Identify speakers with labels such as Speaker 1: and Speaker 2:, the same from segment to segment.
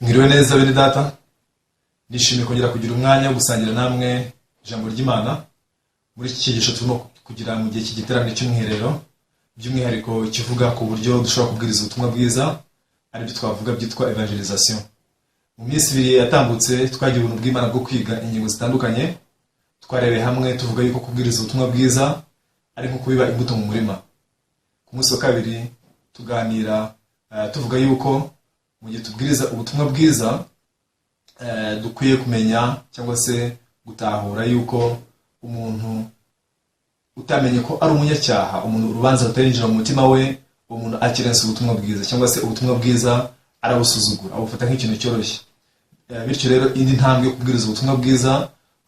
Speaker 1: Mwiriwe neza bene data, nishimiye kongera kugira umwanya wo gusangira namwe ijambo ry'Imana muri iki cyigisho turimo kugira mu gihe cy'igiterane cy'umwiherero, by'umwihariko kivuga ku buryo dushobora kubwiriza ubutumwa bwiza, aribyo twavuga byitwa evangelisation. Mu minsi ibiri yatambutse twagiye ubuntu bw'Imana bwo kwiga ingingo zitandukanye, twarebeye hamwe tuvuga yuko kubwiriza ubutumwa bwiza ari nko kubiba imbuto mu murima. Ku munsi wa kabiri tuganira tuvuga yuko mu gihe tubwiriza ubutumwa bwiza dukwiye kumenya cyangwa se gutahura yuko umuntu utamenye ko ari umunyacyaha, umuntu urubanza rutarinjira mu mutima we, umuntu akirensa ubutumwa bwiza cyangwa se ubutumwa bwiza arabusuzugura, abufata nk'ikintu cyoroshye. Bityo rero indi ntambwe yo kubwiriza ubutumwa bwiza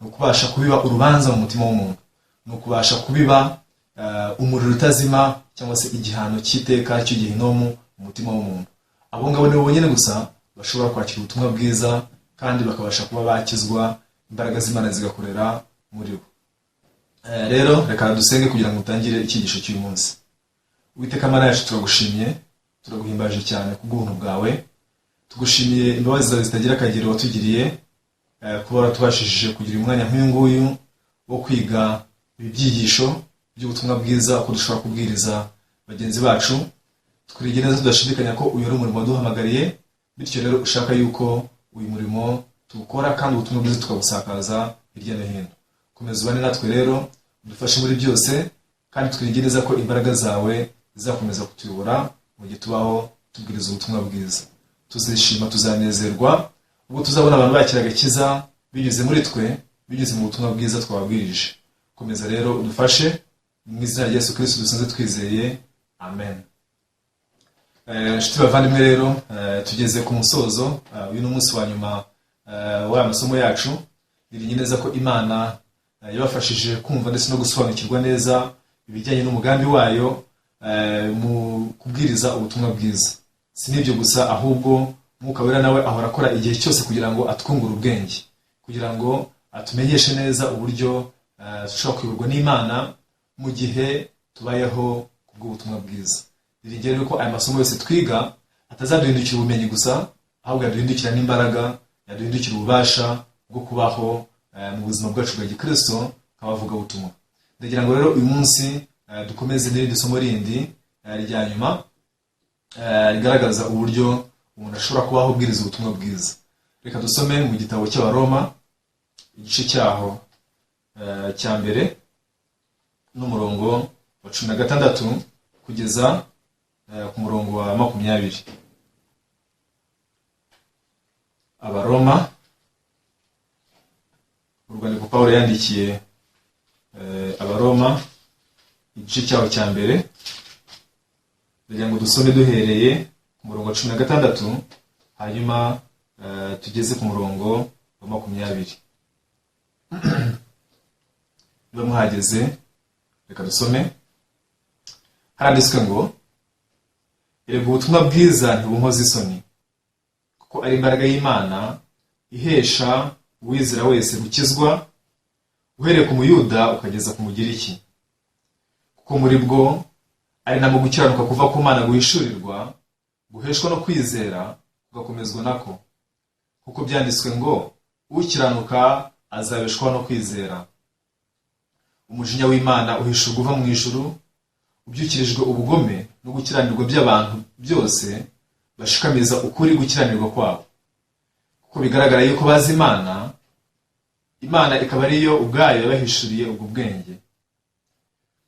Speaker 1: ni ukubasha kubiba urubanza mu mutima w'umuntu, ni ukubasha kubiba umuriro utazima cyangwa se igihano cy'iteka cy'igihinomu mu mutima w'umuntu. Abo ngabo nibo bonyine gusa bashobora kwakira ubutumwa bwiza kandi bakabasha kuba bakizwa, imbaraga z'Imana zigakorera muri bo. Rero reka dusenge kugira ngo utangire icyigisho cy'uyu munsi. Uwiteka Mana yacu, turagushimiye, turaguhimbaje cyane kubw'ubuntu bwawe, tugushimiye imbabazi zawe zitagira akagero watugiriye, kuba waratubashishije kugira umwanya nk'uyu nguyu wo kwiga ibi byigisho by'ubutumwa bwiza, uko dushobora kubwiriza bagenzi bacu. Twiriye neza tudashidikanya ko uyu ari umurimo waduhamagariye, bityo rero ushaka yuko uyu murimo tuwukora kandi ubutumwa bwiza tukabusakaza hirya no hino. Komeza ubane natwe rero, udufashe muri byose, kandi twiriye neza ko imbaraga zawe zizakomeza kutuyobora mu gihe tubaho tubwiriza ubutumwa bwiza. Tuzishima, tuzanezerwa ubwo tuzabona abantu bakira agakiza binyuze muri twe, binyuze mu butumwa bwiza twababwirije. Komeza rero udufashe, mu izina rya Yesu Kristo dusenze twizeye, amen. Nshuti bavandimwe rero, tugeze ku musozo, uyu ni umunsi wa nyuma w'aya masomo yacu. Niringiye neza ko Imana yabafashije kumva ndetse no gusobanukirwa neza ibijyanye n'umugambi wayo mu kubwiriza ubutumwa bwiza. Si n'ibyo gusa, ahubwo Mwuka Wera nawe ahora akora igihe cyose kugira ngo atwungure ubwenge, kugira ngo atumenyeshe neza uburyo dushobora kuyoborwa n'Imana mu gihe tubayeho kubw'ubutumwa bwiza. Niringiye rero ko aya masomo yose twiga atazaduhindukira ubumenyi gusa, ahubwo yaduhindukira n'imbaraga, yaduhindukira ububasha bwo kubaho mu buzima bwacu bwa Gikristo nk'abavuga ubutumwa. Ndagira ngo rero uyu munsi dukomeze n'irindi somo rindi rya nyuma rigaragaza uburyo umuntu ashobora kubaho ubwiriza ubutumwa bwiza. Reka dusome mu gitabo cy'Abaroma, igice cyaho cya mbere n'umurongo wa 16 kugeza ku murongo wa 20. Abaroma, urwandiko Pawulo yandikiye Abaroma, igice cyaho cya mbere. Ndagira ngo dusome duhereye ku murongo wa 16 hanyuma tugeze ku murongo wa 20. Niba muhageze reka dusome. Haranditswe ngo, erega ubutumwa bwiza ntibunkoza isoni, kuko ari imbaraga y'Imana ihesha uwizera wese gukizwa, uhereye ku Muyuda ukageza ku Mugiriki, kuko muri bwo ari namo gukiranuka kuva ku Mana guhishurirwa, guheshwa no kwizera kugakomezwa nako, kuko byanditswe ngo, ukiranuka azabeshwaho no kwizera. Umujinya w'Imana uhishurwa uva mu ijuru, ubyukirijwe ubugome no gukiranirwa by'abantu byose bashikamiza ukuri gukiranirwa kwabo, kuko bigaragara yuko bazi Imana, Imana ikaba ariyo ubwayo yabahishuriye ubwo bwenge.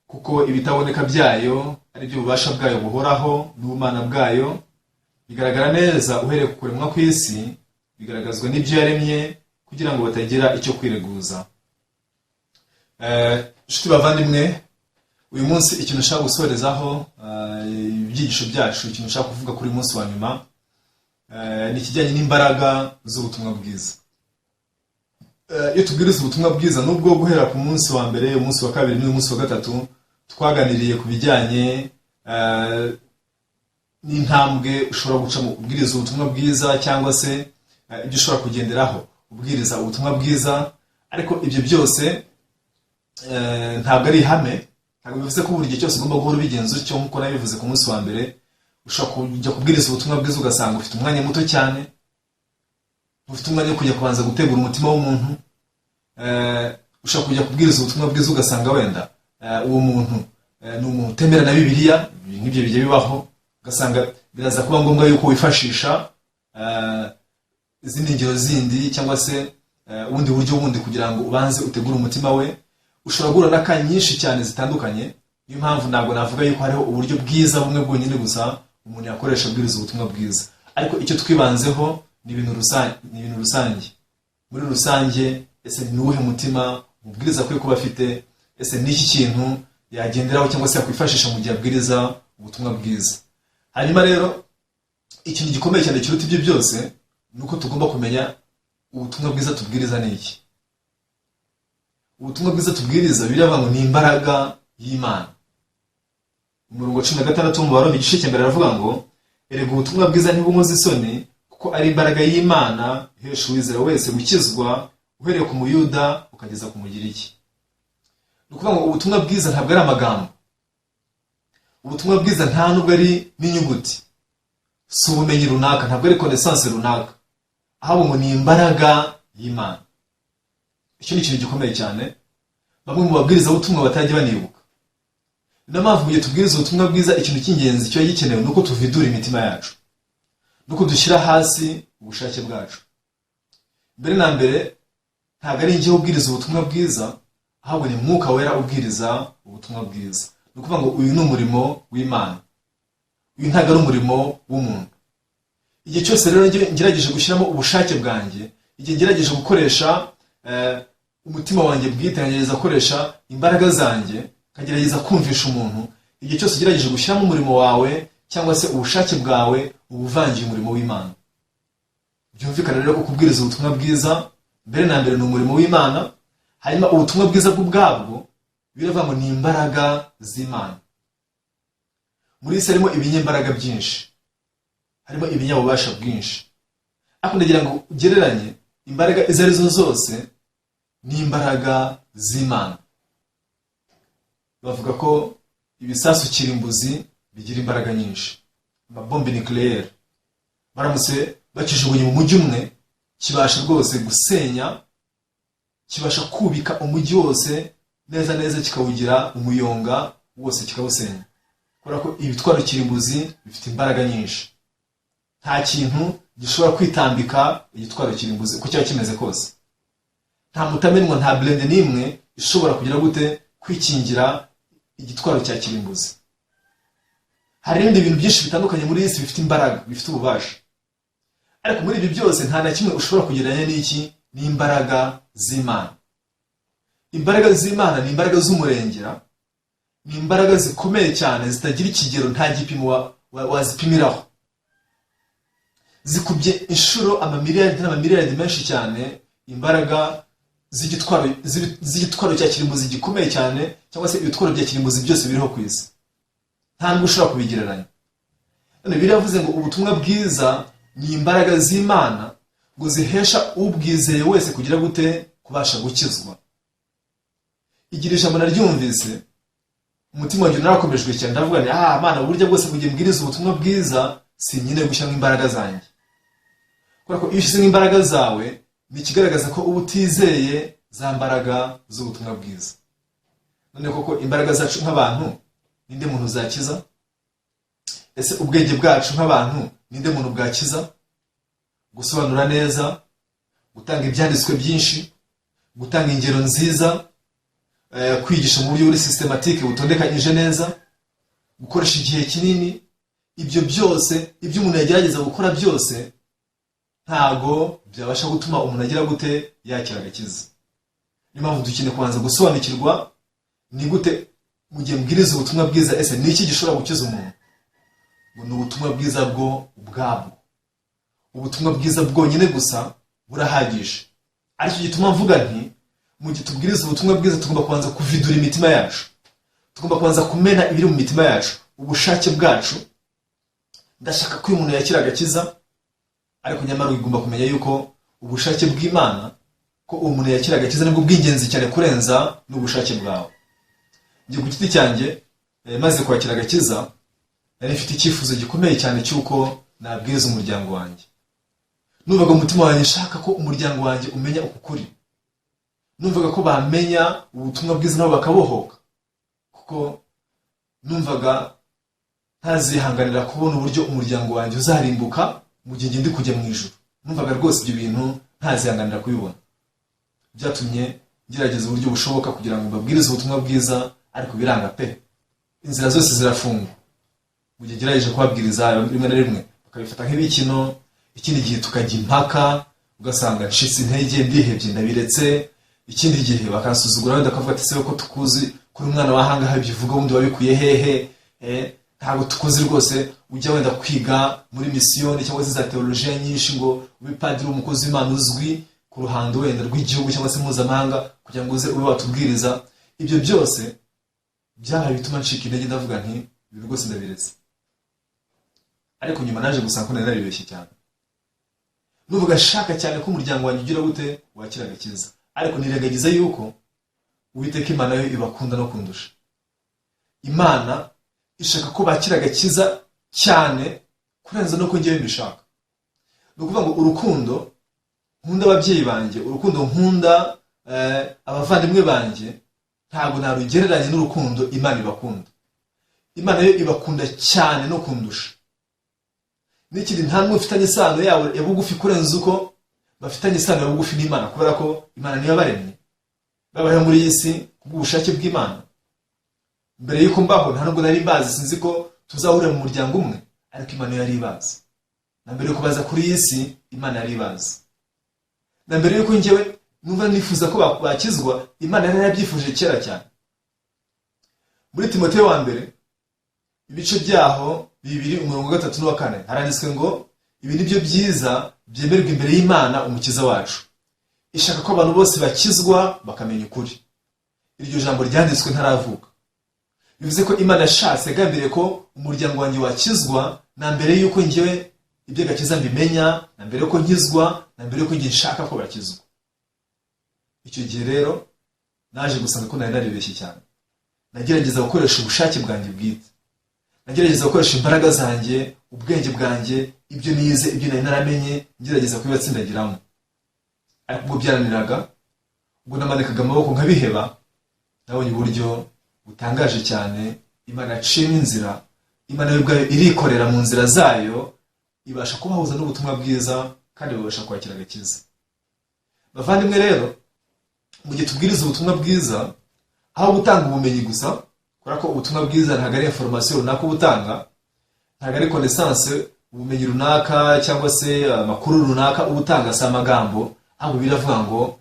Speaker 1: Kuko ibitaboneka byayo ari byo ububasha bwayo buhoraho n'ubumana bwayo, bigaragara neza uhereye ku kuremwa kw'isi, bigaragazwa n'ibyo yaremye kugira ngo batagira icyo kwireguza. Nshuti bavandimwe, uyu munsi ikintu nshaka gusorezaho ibyigisho byacu, ikintu nshaka kuvuga kuri uyu munsi wa nyuma ni ikijyanye n'imbaraga z'ubutumwa bwiza. Iyo tubwiriza ubutumwa bwiza, nubwo guhera ku munsi wa mbere, umunsi wa kabiri n'uyu munsi wa gatatu twaganiriye ku bijyanye n'intambwe ushobora guca mu kubwiriza ubutumwa bwiza, cyangwa se ibyo ushobora kugenderaho ubwiriza ubutumwa bwiza, ariko ibyo byose ntabwo ari ihame. Ntabwo bivuze ko buri gihe cyose ugomba guhora ubigenza utyo, nk'uko nabivuze ku munsi wa mbere. Ushobora kujya kubwiriza ubutumwa bwiza ugasanga ufite umwanya muto cyane, ntufite umwanya wo kujya kubanza gutegura umutima w'umuntu. Ushobora kujya kubwiriza ubutumwa bwiza ugasanga wenda uwo muntu ni umuntu utemera na Bibiliya, nk'ibyo bijya bibaho, ugasanga biraza kuba ngombwa yuko wifashisha izindi ngero zindi cyangwa se ubundi buryo bundi kugira ngo ubanze utegure umutima we. Ushobora guhura n'akanya nyinshi cyane zitandukanye. Niyo mpamvu ntabwo navuga yuko hariho uburyo bwiza bumwe bwonyine gusa umuntu yakoresha abwiriza ubutumwa bwiza, ariko icyo twibanzeho ni ibintu rusange. Muri rusange, ese ni uwuhe mutima umubwiriza akwiye kuba afite? Ese ni iki kintu yagenderaho cyangwa se yakwifashisha mu gihe abwiriza ubutumwa bwiza? Hanyuma rero ikintu gikomeye cyane kiruta ibyo byose ni uko tugomba kumenya ubutumwa bwiza tubwiriza ni iki. Ubutumwa bwiza tubwiriza biravuga ngo ni imbaraga y'Imana. Umurongo 16 mu Baroma igice cy'imbere aravuga ngo erega ubutumwa bwiza ntibunkoza isoni, kuko ari imbaraga y'Imana ihesha uwizera wese gukizwa, uhereye ku Muyuda ukageza ku Mugiriki. Ni ukuvuga ngo ubutumwa bwiza ntabwo ari amagambo. Ubutumwa bwiza nta nubwo ari n'inyuguti, si ubumenyi runaka, ntabwo ari connaissance runaka, ahubwo ngo ni imbaraga y'Imana. Icyo ni ikintu gikomeye cyane bamwe mu babwiriza ubutumwa batajya banibuka. Niyo mpamvu mu gihe tubwiriza ubutumwa bwiza, ikintu cy'ingenzi cyo gikenewe ni uko tuvidura imitima yacu, nuko dushyira hasi ubushake bwacu. Mbere na mbere ntabwo ari njye ubwiriza ubutumwa bwiza, ahubwo ni Mwuka Wera ubwiriza ubutumwa bwiza. Ni ukuvuga ngo uyu ni umurimo w'Imana, uyu ntabwo ari umurimo w'umuntu. Igihe cyose rero ngerageje gushyiramo ubushake bwanjye, igihe ngerageje gukoresha umutima wanjye bwite, ngerageza gukoresha imbaraga zanjye, kagerageza kumvisha umuntu, igihe cyose ugerageje gushyiramo umurimo wawe cyangwa se ubushake bwawe, ubuvangiye umurimo w'Imana. Byumvikana rero ko kubwiriza ubutumwa bwiza mbere na mbere ni umurimo w'Imana. Hanyuma ubutumwa bwiza bw'ubwabwo biravuga ngo ni imbaraga z'Imana. Muri isi harimo ibinyembaraga byinshi, harimo ibinyabubasha bwinshi, ariko ndagira ngo ugereranye imbaraga izo arizo zose ni imbaraga z'Imana. Bavuga ko ibisasu kirimbuzi bigira imbaraga nyinshi, amabombe nucléaire, baramutse bakijugunye mu mujyi umwe, kibasha rwose gusenya, kibasha kubika umujyi wose neza neza, kikawugira umuyonga wose, kikawusenya. Kubera ko ibitwaro kirimbuzi bifite imbaraga nyinshi, nta kintu gishobora kwitambika igitwaro kirimbuzi uko cyaba kimeze kose. Nta mutamenwa, nta blende n'imwe ishobora kugira gute kwikingira igitwaro cya kirimbuzi. Hari ibindi bintu byinshi bitandukanye muri isi bifite imbaraga, bifite ububasha, ariko muri ibi byose nta na kimwe ushobora kugereranya n'iki, n'imbaraga z'Imana. Imbaraga z'Imana ni imbaraga z'umurengera, ni imbaraga zikomeye cyane zitagira ikigero, nta gipimo wazipimiraho. Zikubye inshuro amamiliyaridi n'amamiliyaridi menshi cyane imbaraga z'igitwaro cya kirimbuzi gikomeye cyane, cyangwa se ibitwaro bya kirimbuzi byose biriho ku isi. Nta nubwo ushobora kubigereranya. None biravuze ngo ubutumwa bwiza ni imbaraga z'Imana, ngo zihesha ubwizeye wese kugira gute kubasha gukizwa. Igira ijambo naryumvise, umutima wanjye narakomejwe cyane, ndavuga nti Mana, uburyo bwose kugiye mbwiriza ubutumwa bwiza si nyine gushyiramo imbaraga zanjye. Kubera ko iyo ushyizemo imbaraga zawe ni ikigaragaza ko uba utizeye za mbaraga z'ubutumwa bwiza. None koko imbaraga zacu nk'abantu ninde muntu zakiza? Ese ubwenge bwacu nk'abantu ninde muntu bwakiza? Gusobanura neza, gutanga ibyanditswe byinshi, gutanga ingero nziza, kwigisha mu buryo buri systematique butondekanyije neza, gukoresha igihe kinini, ibyo byose, ibyo umuntu yagerageza gukora byose, ntago byabasha gutuma umuntu agira gute yakira agakiza. Niyo mpamvu dukeneye kubanza gusobanukirwa ni gute mu gihe mbwiriza ubutumwa bwiza, ese ni iki gishobora gukiza umuntu? Ngo ni ubutumwa bwiza bwo ubwabwo. Ubutumwa bwiza bwonyine gusa burahagije. Aricyo gituma mvuga nti mu gihe tubwiriza ubutumwa bwiza tugomba kubanza kuvidura imitima yacu, tugomba kubanza kumena ibiri mu mitima yacu, ubushake bwacu. Ndashaka ko uyu muntu yakira agakiza, ariko nyamara ugomba kumenya yuko ubushake bw'Imana, ko uwo muntu yakira agakiza nibwo bw'ingenzi cyane kurenza n'ubushake bwawe. Ngiye ku giti cyanjye maze kwakira agakiza, nari mfite icyifuzo gikomeye cyane cy'uko nabwiriza umuryango wanjye. numvaga mu mutima wanjye nshaka ko umuryango wanjye umenya uku kuri, numvaga ko bamenya ubutumwa bwiza nabo bakabohoka, kuko numvaga ntazihanganira kubona uburyo umuryango wanjye uzarimbuka mu gihe ndi kujya mu ijuru. Numvaga rwose ibyo bintu ntazihanganira kubibona. Byatumye ngerageza uburyo bushoboka kugira ngo mbabwirize ubutumwa bwiza, ariko biranga pe, inzira zose zirafungwa. Mu gihe ngerageje kubabwiriza rimwe na rimwe bakabifata nk'ibikino, ikindi gihe tukajya impaka ugasanga nshitse intege, ndihebye, ndabiretse. Ikindi gihe bakansuzugura wenda akavuga ati se ko tukuzi kuri umwana wahangaha bivuga wundi wabikuye hehe, ntabwo tukuzi rwose, ujya wenda kwiga muri misiyoni cyangwa se za teolojiya nyinshi ngo ube padiri w'umukozi w'Imana uzwi ku ruhando wenda rw'igihugu cyangwa se mpuzamahanga kugira ngo uze ube watubwiriza. Ibyo byose byabaye bituma ncika intege, ndavuga nti ibi rwose ndabiretse. Ariko nyuma naje gusanga ko nari naribeshye cyane. Nuvuga shaka cyane ko umuryango wanjye ugira gute wakira agakiza, ariko nirengagiza yuko Uwiteka Imana yo ibakunda no kundusha. Imana ishaka ko bakira agakiza cyane kurenza no ko ngewe mbishaka. Ni ukuvuga ngo urukundo nkunda ababyeyi banjye, urukundo nkunda abavandimwe banjye, ntabwo narugereranye n'urukundo Imana ibakunda. Imana yo ibakunda cyane no kundusha. N'ikindi nta n'umwe ufitanye isano yabo ya bugufi kurenza uko bafitanye isano ya bugufi n'Imana, kubera ko Imana niyo yabaremye, babayeho muri iyi si kubw'ubushake bw'Imana. Mbere yuko mbaho nta nubwo nari mbazi, sinzi ko tuzahurira mu muryango umwe, ariko Imana yari ibazi. Na mbere yuko baza kuri iyi si Imana yari ibazi. Na mbere yuko njyewe numva nifuza ko bakizwa, Imana yari yabyifuje kera cyane. Muri Timoteyo wa mbere ibice byaho 2:3-4 haranditswe ngo ibi nibyo byiza byemerwa imbere y'Imana umukiza wacu, ishaka ko abantu bose bakizwa bakamenya ukuri. Iryo jambo ryanditswe ntaravuka. Bivuze ko Imana yashatse yagambiriye ko umuryango wanjye wakizwa, na mbere yuko njyewe ibyo gakiza mbimenya, na mbere yuko nkizwa, na mbere yuko njye nshaka ko bakizwa. Icyo gihe rero naje gusanga ko nari naribeshye cyane. Nagerageza gukoresha ubushake bwanjye bwite, nagerageza gukoresha imbaraga zanjye, ubwenge bwanjye, ibyo nize, ibyo nari naramenye, ngerageza kubibatsindagiramo. Ariko ubwo byaraniraga, ubwo namanikaga amaboko nkabiheba, nabonye uburyo butangaje cyane Imana yaciyemo inzira. Imana yo ubwayo irikorera mu nzira zayo, ibasha kubahuza n'ubutumwa bwiza, kandi babasha kwakira agakiza. Bavandimwe rero, mu gihe tubwiriza ubutumwa bwiza, aho gutanga ubumenyi gusa, kubera ko ubutumwa bwiza ntabwo ari information runaka ubutanga, ntabwo ari connaissance, ubumenyi runaka cyangwa se amakuru runaka ubutanga, si amagambo, ahubwo biravuga ngo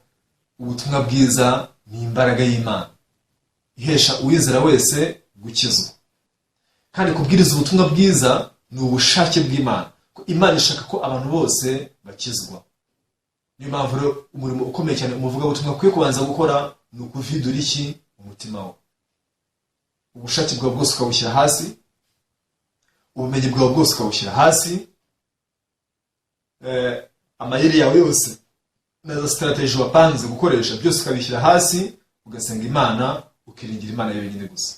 Speaker 1: ubutumwa bwiza ni imbaraga y'Imana ihesha uwizera wese gukizwa. Kandi kubwiriza ubutumwa bwiza ni ubushake bw'Imana, ko Imana ishaka ko abantu bose bakizwa. Niyo mpamvu rero umurimo ukomeye cyane umuvuga ubutumwa kwiye kubanza gukora ni ukuvidura iki umutima wawe. Ubushake bwawe bwose ukabushyira hasi, ubumenyi bwawe bwose ukabushyira hasi, amayeri yawe yose na za strategy wapanze gukoresha byose ukabishyira hasi, ugasenga Imana, ukiringira Imana yonyine gusa.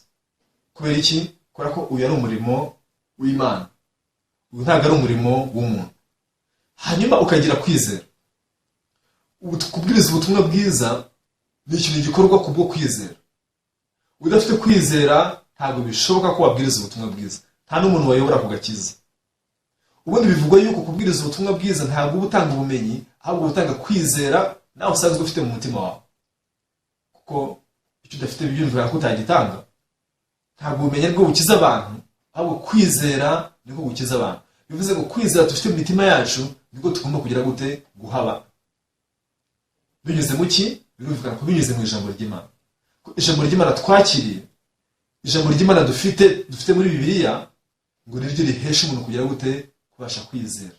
Speaker 1: Kubera iki? Kubera ko uyu ari umurimo w'Imana, uyu ntabwo ari umurimo w'umuntu. Hanyuma ukagira kwizera. Kubwiriza ubutumwa bwiza ni ikintu gikorwa kubwo kwizera. Udafite kwizera ntabwo bishoboka ko wabwiriza ubutumwa bwiza, nta n'umuntu wayobora ku gakiza. Ubundi bivugwa yuko kubwiriza ubutumwa bwiza ntabwo ubutanga ubumenyi, ahubwo ubutanga kwizera nawe usanzwe ufite mu mutima wawe. Kuko icyo udafite byumvikana ko utagitanga. Ntabwo ubumenyi bwo bukiza abantu, ahubwo kwizera niko gukiza abantu. Bivuze ngo kwizera dufite mu mitima yacu niko tugomba kugira gute guhaba. Binyuze mu ki? Birumvikana ko binyuze mu ijambo ry'Imana. Ijambo ry'Imana twakiriye, ijambo ry'Imana dufite muri Bibiliya, ngo niryo rihesha umuntu kugira gute kubasha kwizera.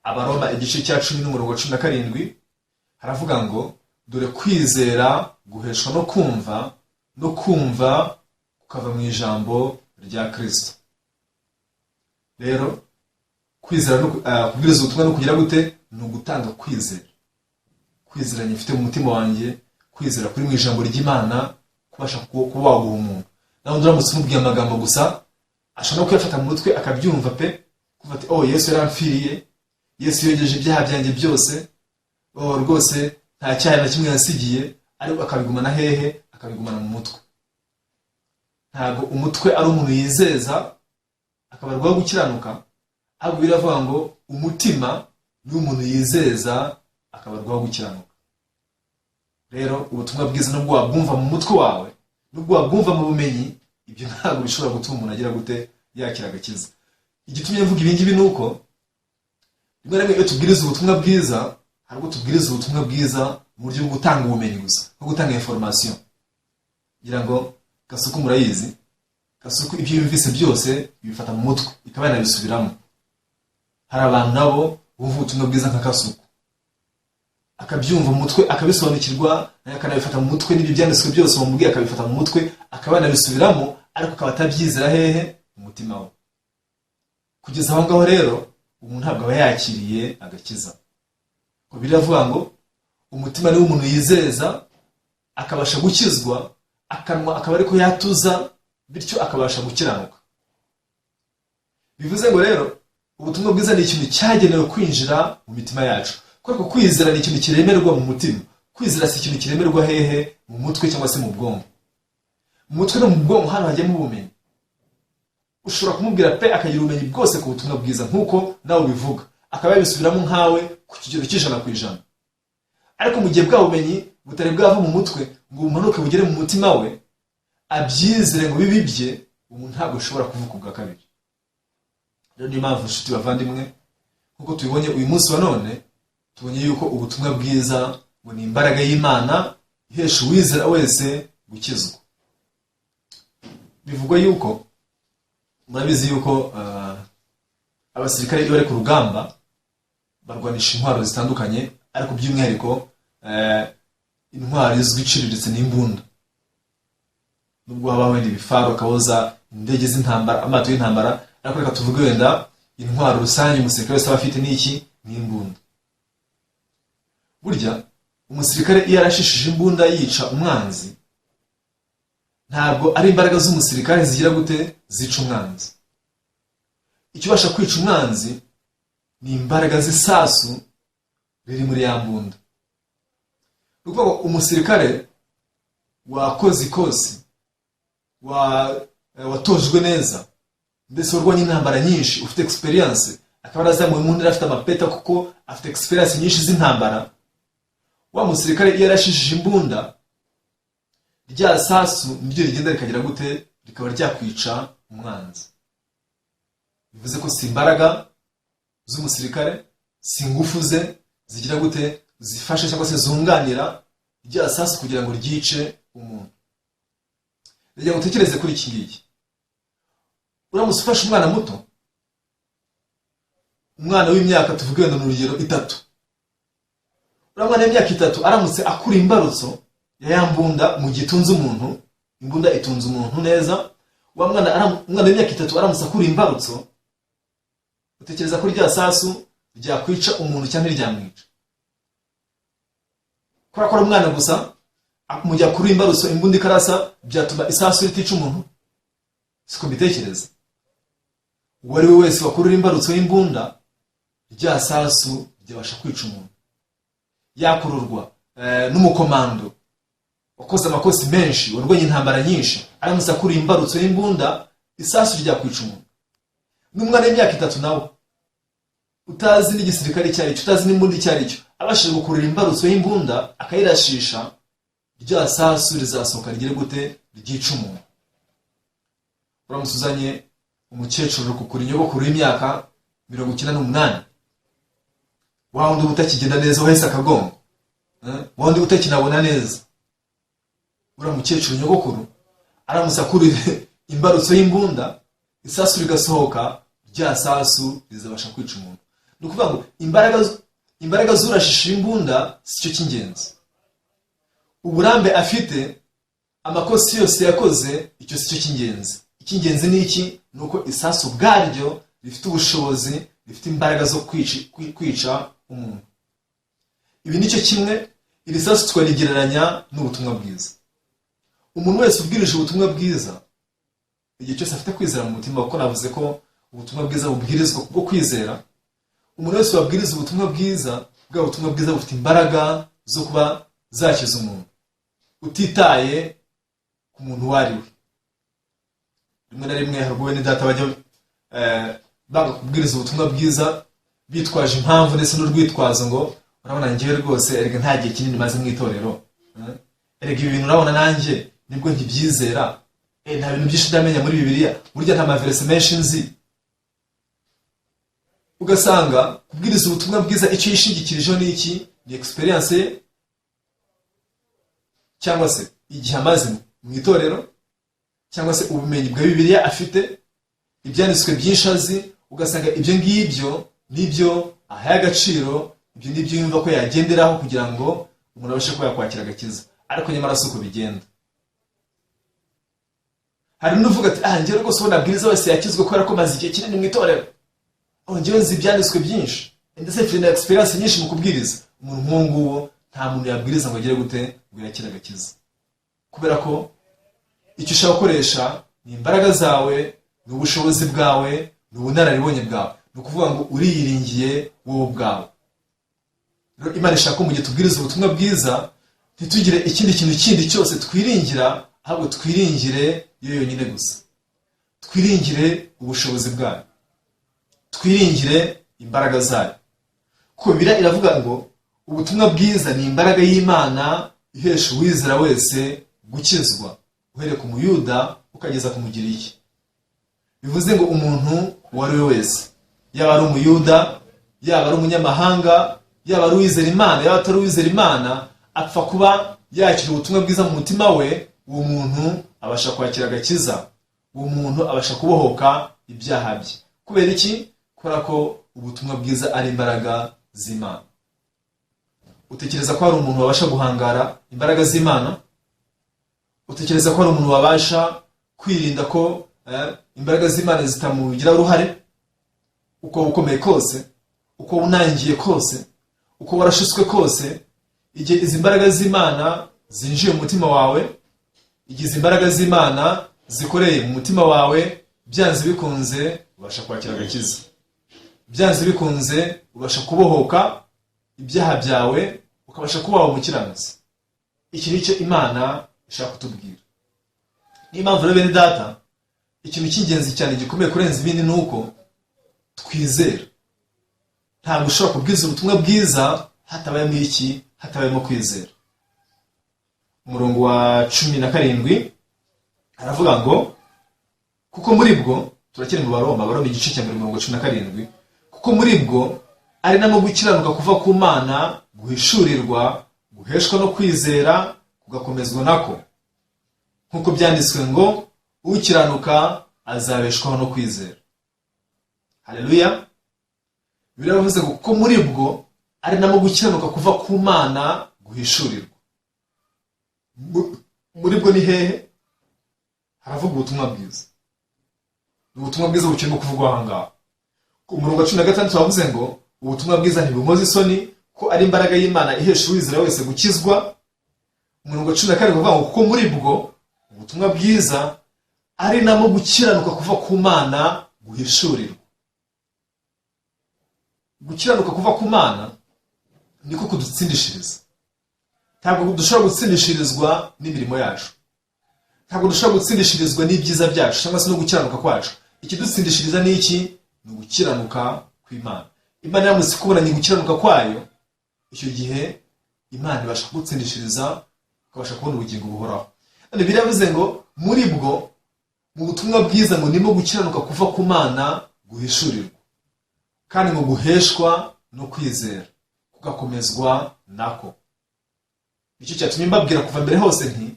Speaker 1: Abaroma igice cya 10:17 haravuga ngo dore kwizera guheshwa no kumva, no kumva kukava mu ijambo rya Kristo. Rero kwizera no kubwiriza ubutumwa no kugira gute ni ugutanga kwizera. Kwizera nyifite mu mutima wanjye, kwizera kuri mu ijambo ry'Imana, kubasha kuba waguha umuntu. Naho uramutse umubwiye amagambo gusa, ashobora kuyafata mu mutwe akabyumva pe, kuva ati oh Yesu yaramfiriye, Yesu yogeje ibyaha byanjye byose, rwose nta cyaha na kimwe yasigiye, ariko akabigumana hehe? Akabigumana mu mutwe. Ntabwo umutwe ari umuntu yizeza akabarwaho gukiranuka, ahubwo biravuga ngo umutima ni umuntu yizeza akabarwaho gukiranuka. Rero ubutumwa bwiza nubwo wabwumva mu mutwe wawe, nubwo wabwumva mu bumenyi, ibyo ntabwo bishobora gutuma umuntu agira gute? Yakira agakiza. Igitumye mvuga ibi ngibi nuko rimwe na rimwe iyo tubwiriza ubutumwa bwiza, hari ubwo tubwiriza ubutumwa bwiza mu buryo bwo gutanga ubumenyi gusa, nko gutanga information. Ngira ngo Kasuku murayizi. Kasuku ibyo yumvise byose bifata mu mutwe, ikaba yanabisubiramo. Hari abantu nabo bumva ubutumwa bwiza nka Kasuku, akabyumva mu mutwe, akabisobanukirwa, akanabifata mu mutwe, n'ibyo byanditswe byose bamubwiye akabifata mu mutwe, akaba yanabisubiramo, ariko akaba atabyizera hehe? Mu mutima we. Kugeza aho ngaho rero umuntu ntabwo aba yakiriye agakiza. Ko biravuga ngo umutima ni w'umuntu yizeza akabasha gukizwa, akanwa akaba ariko yatuza, bityo akabasha gukiranuka. Bivuze ngo rero ubutumwa bwiza ni ikintu cyagenewe kwinjira mu mitima yacu. Kuko kwizera ni ikintu kiremerwa mu mutima. Kwizera si ikintu kiremerwa hehe? Mu mutwe cyangwa se mu bwonko. Mu mutwe no mu bwonko hano hajyamo ubumenyi. Ushobora kumubwira pe akagira ubumenyi bwose ku butumwa bwiza nkuko nawe ubivuga, akaba yabisubiramo nkawe ku kigero cy'100%. Ariko mu gihe bwa bumenyi butari bwava mu mutwe ngo bumanuke bugere mu mutima we, abyizere ngo bibibye, umuntu ntabwo ashobora kuvuga ubwa kabiri. Rero niyo mpamvu nshuti bavandimwe, nkuko tubibonye uyu munsi wa none, tubonye yuko ubutumwa bwiza ngo ni imbaraga y'Imana ihesha uwizera wese gukizwa. Bivugwa yuko, murabizi yuko abasirikare iyo bari ku rugamba barwanisha intwaro zitandukanye, ariko by'umwihariko intwaro izwi iciriritse n'imbunda. Nubwo haba wenda ibifaru, akaboza indege z'intambara, amato y'intambara, ariko reka tuvuge wenda intwaro rusange umusirikare wese aba afite n'iki? N'imbunda. Burya umusirikare iyo arashishije imbunda yica umwanzi, ntabwo ari imbaraga z'umusirikare zigira gute? Zica umwanzi. Ikibasha kwica umwanzi ni imbaraga z'isasu riri muri ya mbunda. Nuko umusirikare wakoze ikosi, watojwe neza, mbese warwanye intambara nyinshi, ufite experience, akaba arazamuye mu ntera, afite amapeta kuko afite experience nyinshi z'intambara. Wa musirikare iyo arashishije imbunda, rya sasu niryo rigenda rikagira gute? Rikaba ryakwica umwanzi. Bivuze ko si imbaraga z'umusirikare, si ingufu ze zigira gute? Zifashe cyangwa se zunganira rya sasu kugira ngo ryice umuntu. Rege utekereze kuri iki ngiki. Uramutse ufashe umwana muto, umwana w'imyaka tuvuge wenda n'urugero 3, uramwana w'imyaka 3 aramutse akura imbarutso ya mbunda mu gitunze umuntu, imbunda itunze umuntu neza, wa umwana w'imyaka 3 aramutse akura imbarutso, utekereza ko rya sasu ryakwica umuntu cyangwa ryamwica? Kora umwana gusa mujya kuri imbarutso, imbunda ikarasa, byatuma isasu ritica umuntu? Siko bitekereza. Uwari we wese wakurura imbarutso y'imbunda, rya sasu ryabasha kwica umuntu. Yakururwa n'umukomando wakoze amakosi menshi, warwanye intambara nyinshi, aramutse akura imbarutso y'imbunda, isasu ryakwica umuntu. N'umwana w'imyaka 3 nawe utazi n'igisirikare cyari cyo, utazi n'imbunda cyari cyo, abashije gukurura imbarutso y'imbunda akayirashisha, rya sasu rizasohoka rigire gute? Ryica umuntu. Uramusuzanye umukecuru kukura inyogokuru y'imyaka 98, wawundi utakigenda neza, wahise akagongo, wawundi utakinabona neza, uramukecuru nyogokuru aramutse akurira imbarutso y'imbunda, isasu rigasohoka, rya sasu rizabasha kwica umuntu. Ni ukuvuga ngo imbaraga z'urashisha imbunda si cyo cy'ingenzi. Uburambe afite, amakosi yose yakoze, icyo si cyo cy'ingenzi. Icy'ingenzi ni iki? Nuko isasu bwaryo rifite ubushobozi, rifite imbaraga zo kwica umuntu. Ibi nicyo kimwe, iri sasu twarigereranya n'ubutumwa bwiza. Umuntu wese ubwirije ubutumwa bwiza, igihe cyose afite kwizera mu mutima, kuko navuze ko ubutumwa bwiza bubwirizwa kubwo kwizera. umuntu wese wabwiriza ubutumwa bwiza, bwa butumwa bwiza bufite imbaraga zo kuba zakiza umuntu, utitaye ku muntu uwo ari we. Rimwe na rimwe hari bene data bajya banga kubwiriza ubutumwa bwiza bitwaje impamvu ndetse n'urwitwazo ngo urabona njyewe rwose erega nta gihe kinini maze mu itorero, erega ibi bintu urabona nanjye nibwo ntibyizera, nta bintu byinshi ndamenya muri Bibiliya, burya nta maverese menshi nzi. Ugasanga kubwiriza ubutumwa bwiza icyo yishingikirijeho ni iki? Ni experience ye, cyangwa se igihe amaze mu itorero, cyangwa se ubumenyi bwa Bibiliya afite, ibyanditswe byinshi azi. Ugasanga ibyo ngibyo nibyo ahaye agaciro, ibyo nibyo yumva ko yagenderaho kugira ngo umuntu abashe kuba yakwakira agakiza, ariko nyamara si uko bigenda. Hari n'uvuga ati njyewe rwose ubona abwiriza wese yakizwe kubera ko maze igihe kinini mu itorero, njyewe nzi ibyanditswe byinshi ndetse mfite na experience nyinshi mu kubwiriza. Umuntu nk'uwo nguwo nta muntu yabwiriza ngo agere gute ngo yakire agakiza, kubera ko icyo ushaka gukoresha ni imbaraga zawe, ni ubushobozi bwawe, ni ubunararibonye bwawe. Ni ukuvuga ngo uriyiringiye wowe ubwawe. Rero Imana ishaka ko mu gihe tubwiriza ubutumwa bwiza ntitugire ikindi kintu kindi cyose twiringira, ahubwo twiringire yo yonyine gusa. Twiringire ubushobozi bwayo, twiringire imbaraga zayo. Kuko Bibiliya iravuga ngo ubutumwa bwiza ni imbaraga y'Imana ihesha uwizera wese gukizwa, uhereye ku Muyuda ukageza ku Mugiriki. Bivuze ngo umuntu uwo ari we wese, yaba ari Umuyuda, yaba ari umunyamahanga, yaba ari uwizera Imana, yaba atari uwizera Imana, apfa kuba yakira ubutumwa bwiza mu mutima we, uwo muntu abasha kwakira agakiza, uwo muntu abasha kubohoka ibyaha bye. Kubera iki? Kubera ko ubutumwa bwiza ari imbaraga z'Imana. Utekereza ko hari umuntu wabasha guhangara imbaraga z'Imana? Utekereza ko hari umuntu wabasha kwirinda ko imbaraga z'Imana zitamugira uruhare? Uko ukomeye kose, uko unangiye kose, uko warashutswe kose, igihe izi mbaraga z'Imana zinjiye mu mutima wawe, igihe izi mbaraga z'Imana zikoreye mu mutima wawe, byanze bikunze ubasha kwakira agakiza, byanze bikunze ubasha kubohoka ibyaha byawe, ukabasha kubaho umukiranutsi. Iki nicyo Imana ishaka kutubwira. Niyo mpamvu rero bene data, ikintu cy'ingenzi cyane gikomeye kurenza ibindi ni uko twizera. Ntabwo ushobora kubwiriza ubutumwa bwiza hatabayemo iki? Hatabayemo kwizera. Umurongo wa 17 aravuga ngo kuko muri bwo, turakiri mu Baroma igice cya 17, kuko muri bwo ari namo gukiranuka kuva ku Mana guhishurirwa, guheshwa no kwizera, kugakomezwa nako, nkuko byanditswe ngo ukiranuka azabeshwaho no kwizera. Haleluya. Biravuze ngo kuko muri bwo ari namo gukiranuka kuva ku Mana guhishurirwa. Muri bwo ni hehe? Haravuga ubutumwa bwiza. Ubutumwa bwiza bukirimo kuvugwa aha ngaha. Ku murongo wa 16 bavuze ngo ubutumwa bwiza ntibumoza isoni, ko ari imbaraga y'Imana ihesha uwizera wese gukizwa. Umurongo wa 12 bavuga ngo kuko muri bwo ubutumwa bwiza ari namo gukiranuka kuva ku Mana guhishurirwa. Gukiranuka kuva ku Mana niko kudutsindishiriza. Ntabwo dushobora gutsindishirizwa n'imirimo yacu, ntabwo dushobora gutsindishirizwa n'ibyiza byacu cyangwa se no gukiranuka kwacu. Ikidutsindishiriza ni iki? Ni ugukiranuka kw'Imana. Imana yamaze kubonanya gukiranuka kwayo, icyo gihe Imana ibasha kugutsindishiriza, ukabasha kubona ubugingo buhoraho. None biravuze ngo muri bwo mu butumwa bwiza ngo nimo gukiranuka kuva ku Mana guhishurirwa, kandi ngo guheshwa no kwizera, kugakomezwa nako. Nicyo cyatumye mbabwira kuva mbere hose nti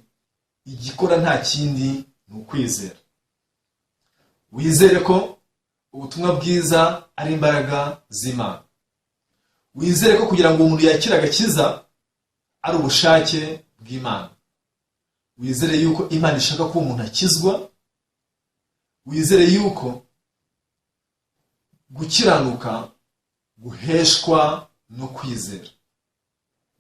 Speaker 1: igikora nta kindi ni ukwizera. Wizere ko ubutumwa bwiza ari imbaraga z'Imana. Wizere ko kugira ngo umuntu yakire agakiza ari ubushake bw'Imana. Wizere yuko Imana ishaka ko umuntu akizwa. Wizere yuko gukiranuka guheshwa no kwizera.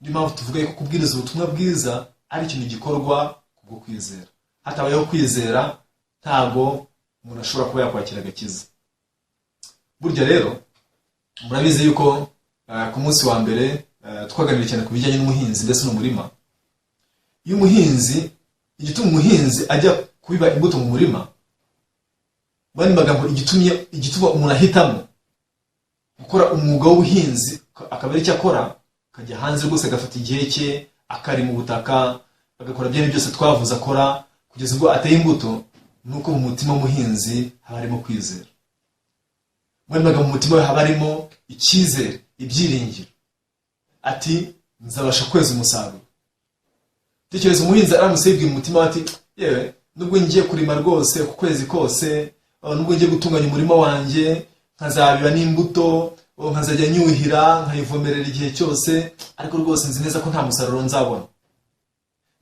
Speaker 1: Niyo mpamvu tuvuga ko kubwiriza ubutumwa bwiza ari ikintu gikorwa kubwo kwizera. Hatabayeho kwizera ntago umuntu ashobora kuba yakwakira agakiza. Burya rero murabizi yuko ku munsi wa mbere twaganiriye cyane ku bijyanye n'umuhinzi ndetse n'umurima. Iyo umuhinzi, igituma umuhinzi ajya kubiba imbuto mu murima, bandi magambo igituma umuntu ahitamo gukora umwuga w'ubuhinzi akaba ari icyo akora, akajya hanze rwose agafata igihe cye akari mu butaka, agakora byari byose twavuze akora kugeza ubwo ateye imbuto, nuko mu mutima w'umuhinzi haba harimo kwizera. Bandi magambo mu mutima we haba harimo icyizere, ibyiringiro, ati nzabasha kweza umusaruro. Tekereza umuhinzi aramutse yibwira mu mutima ati yewe nubwo ngiye kurima rwose ku kwezi kose, nubwo ngiye gutunganya umurima wanjye, nkazabiba n'imbuto, nkazajya nyuhira, nkayivomerera igihe cyose, ariko rwose nzi neza ko nta musaruro nzabona,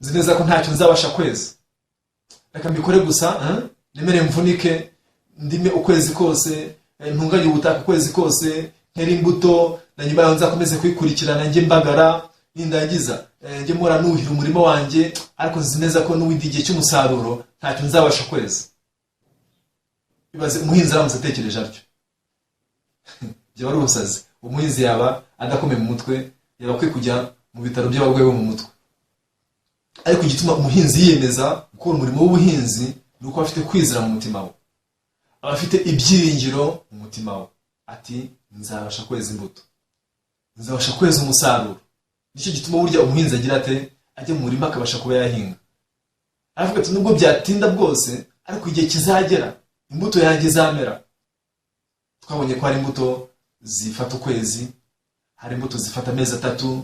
Speaker 1: nzi neza ko ntacyo nzabasha kweza. Reka mbikore gusa, nemere mvunike, ndime ukwezi kose, ntunganye ubutaka ukwezi kose, ntere imbuto, na nyuma yaho nzakomeze kuyikurikirana, njye mbagara, nindangiza njye mpora nuhira umurima wanjye, ariko nzi neza ko n'uwindi gihe cy'umusaruro ntacyo nzabasha kweza. Ibaze umuhinzi aramutse atekereje atyo, byaba ari ubusazi. Umuhinzi yaba adakomeye mu mutwe, yaba akwiye kujya mu bitaro by'abarwayi bo mu mutwe. Ariko igituma umuhinzi yiyemeza gukora umurimo w'ubuhinzi ni uko afite kwizera mu mutima we, aba afite ibyiringiro mu mutima we, ati nzabasha kweza imbuto, nzabasha kweza umusaruro. Nicyo gituma burya umuhinzi agira ate, ajya mu murima akabasha kuba yahinga, aravuga ati nubwo byatinda bwose, ariko igihe kizagera imbuto yanjye izamera. Twabonye ko hari imbuto zifata ukwezi, hari imbuto zifata amezi 3,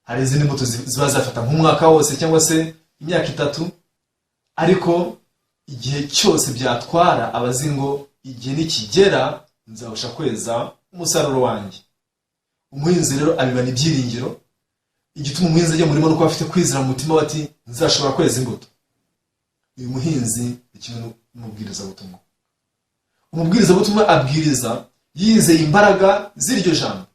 Speaker 1: hari izindi imbuto ziba zafata nk'umwaka wose cyangwa se imyaka 3, ariko igihe cyose byatwara abazi ngo igihe nikigera nzabasha kweza umusaruro wanjye. Umuhinzi rero abibana ibyiringiro. Igituma umuhinzi ajya mu murima nuko afite kwizera mu mutima we ati nzashobora kweza imbuto. Uyu muhinzi ni kimwe n'umubwirizabutumwa. Umubwirizabutumwa abwiriza yizeye imbaraga z'iryo jambo,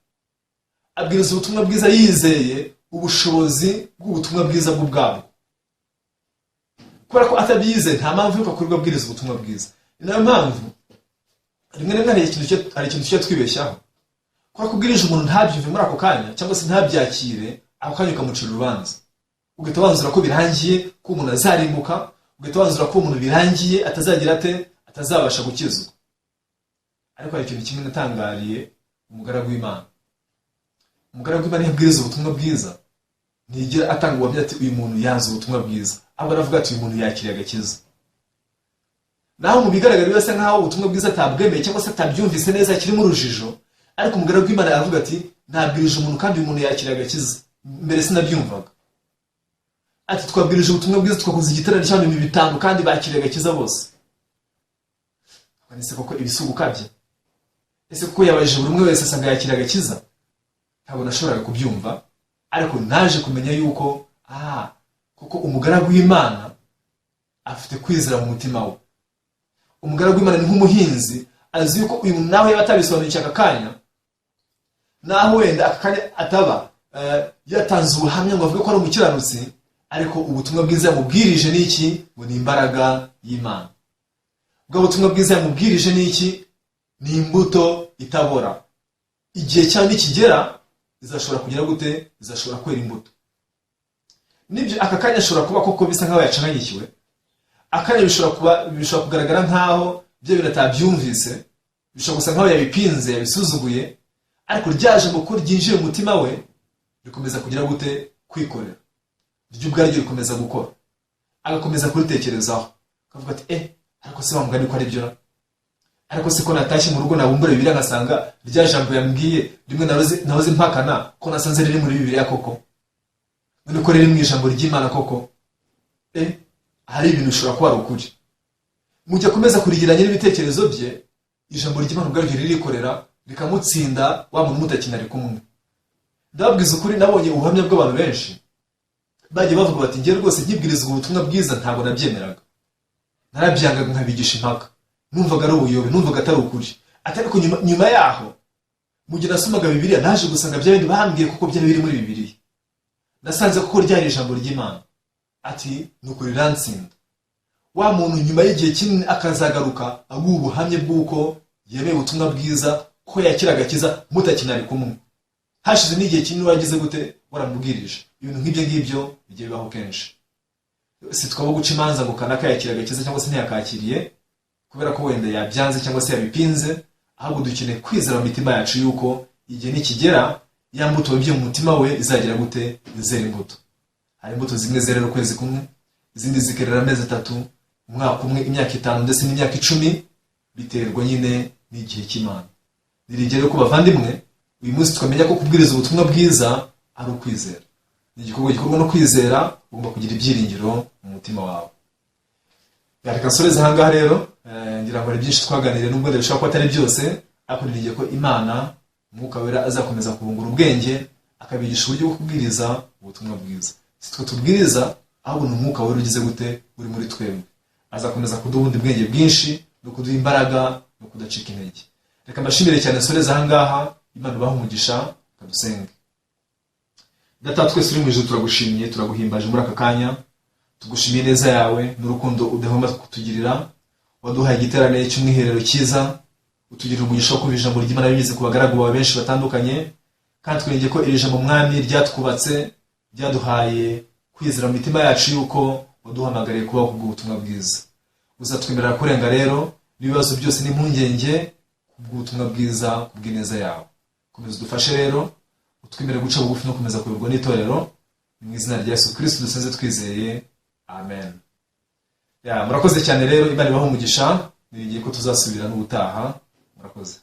Speaker 1: abwiriza ubutumwa bwiza yizeye ubushobozi bw'ubutumwa bwiza bw'ubwabo. Kubera ko atabyizeye nta mpamvu yo kurirwa abwiriza ubutumwa bwiza. Ni nayo mpamvu rimwe na rimwe hari ikintu cyo twibeshyaho, kubera ko ubwirije umuntu ntabyumve muri ako kanya cyangwa se ntabyakire, ako kanya ukamucira urubanza, ugahita wanzura ko birangiye, ko umuntu azarimbuka, ugahita wanzura ko umuntu birangiye atazagira ate, atazabasha gukizwa. Ariko hari ikintu kimwe natangariye umugaragu w'Imana. Umugaragu w'Imana yabwiriza ubutumwa bwiza, ntigira atanga ubuhamya ati uyu muntu yanze ubutumwa bwiza, ahubwo aravuga ati uyu muntu yakiriye agakiza. Naho mu bigaragara byose nkaho ubutumwa bwiza atabwemeye cyangwa se atabyumvise neza, akiri mu rujijo, ariko umugaragu w'Imana aravuga ati nabwirije umuntu kandi uyu muntu yakiriye agakiza, mbere sinabyumvaga. Ati twabwirije ubutumwa bwiza, twakoze igiterane cy'abantu 500 kandi bakiriye agakiza bose. Ese koko ibisugu kabye? Ese koko yabajije buri umwe wese asanga yakiriye agakiza? Ntabwo nashoboraga kubyumva, ariko naje kumenya yuko koko umugaragu w'Imana afite kwizera mu mutima we. Umugaragu w'Imana ni nk'umuhinzi, azi yuko uyu muntu nawe yatabisobanuye aka kanya, naho wenda aka kanya ataba yatanze ubuhamya ngo avuge ko ari umukiranutsi, ariko ubutumwa bwiza yamubwirije ni iki? Ngo ni imbaraga y'Imana. Ubwo ubutumwa bwiza yamubwirije ni iki? Ni imbuto itabora. Igihe cyane nikigera izashobora kugira gute? Izashobora kwera imbuto. Nibyo aka kanya ashobora kuba koko bisa nkaho yacananyikiwe, akanya bishobora kugaragara nkaho byo biratabyumvise, bishobora gusa nkaho yabipinze, yabisuzuguye, ariko ryaje mu kuri ryinjiye mu mutima we, rikomeza kugira gute? Kwikorera. Ryo ubwaryo rikomeza gukora, agakomeza kuritekerezaho, akavuga ati ariko se bamugani ko ari byo, ariko se ko natashye mu rugo nabumbura Bibiliya ngasanga rya jambo yambwiye rimwe nahoze mpakana ko nasanze riri muri Bibiliya koko, none ko riri mu ijambo ry'Imana koko. Hari ibintu bishobora kuba ari ukuri. Mujya komeza kurigiranya n'ibitekerezo bye, ijambo ry'Imana ubwaryo ririkorera rikamutsinda wa muntu mutakinari kumwe. Ndababwiza ukuri, nabonye ubuhamya bw'abantu benshi bagiye bavuga bati ngiye rwose nkibwiriza ubutumwa bwiza ntabwo nabyemeraga, narabyangaga nkabigisha impaka, numvaga ari ubuyobe, numvaga atari ukuri. Ariko nyuma yaho mu gihe nasomaga Bibiliya naje gusanga bya bindi bambwiye kuko byari biri muri Bibiliya, nasanze kuko ryari ijambo ry'Imana. Ati nuko riransinda. Wa muntu nyuma y'igihe kinini akazagaruka aguha ubuhamya bw'uko yemeye ubutumwa bwiza, ko yakira agakiza mutakinari kumwe, hashize n'igihe kinini wagize gute waramubwirije. Ibintu nk'ibyo ngibyo bigiye bibaho kenshi. Si twaba guca imanza ngo kanaka yakira agakiza cyangwa se ntiyakakiriye kubera ko wenda yabyanze cyangwa se yabipinze, ahubwo dukeneye kwizera mu mitima yacu yuko igihe nikigera ya mbuto wabibye mu mutima we izagira gute, izera imbuto. Hari imbuto zimwe zerera ukwezi kumwe, izindi zikerera amezi 3, umwaka umwe, imyaka 5 ndetse n'imyaka 10, biterwa nyine n'igihe cy'Imana. Nirigere ko bavandimwe, uyu munsi tukamenya ko kubwiriza ubutumwa bwiza ari ukwizera. Ni igikorwa gikorwa no kwizera, ugomba kugira ibyiringiro mu mutima wawe. Reka nsoreze ahangaha rero, ngira ngo ari byinshi twaganiriye nubwo ndabishaka ko atari byose, ariko nirigiye ko Imana Mwuka Wera azakomeza kubungura ubwenge, akabigisha uburyo bwo kubwiriza ubutumwa bwiza. Si twe tubwiriza, ahubwo ni Umwuka Wera ugize gute, uri muri twebwe. Azakomeza kuduha ubundi bwenge bwinshi no kuduha imbaraga no kudacika intege. Reka mbashimire cyane nsoreze ahangaha, Imana ibahe umugisha, kadusenge. Data twese uri mu ijuru turagushimiye, turaguhimbaje muri aka kanya, tugushimiye neza yawe n'urukundo udahwema kutugirira, waduhaye igiterane cy'umwiherero cyiza, utugirira umugisha wo kumva ijambo ry'Imana binyuze ku bagaragu bawe benshi batandukanye, kandi twirengeye ko iri jambo Mwami ryatwubatse, ryaduhaye kwizera mu mitima yacu yuko waduhamagariye kubaho kubw'ubutumwa bwiza. Uzatwemerera kurenga rero n'ibibazo byose n'impungenge kubw'ubutumwa bwiza, kubw'ineza yawe. Komeza udufashe rero, utwemerere guca bugufi no komeza kuyoborwa n'itorero, mu izina rya Yesu Kristo dusenze twizeye, amen. Murakoze cyane rero, Imana ibahe umugisha, nigiye ko tuzasubira n'ubutaha. Murakoze.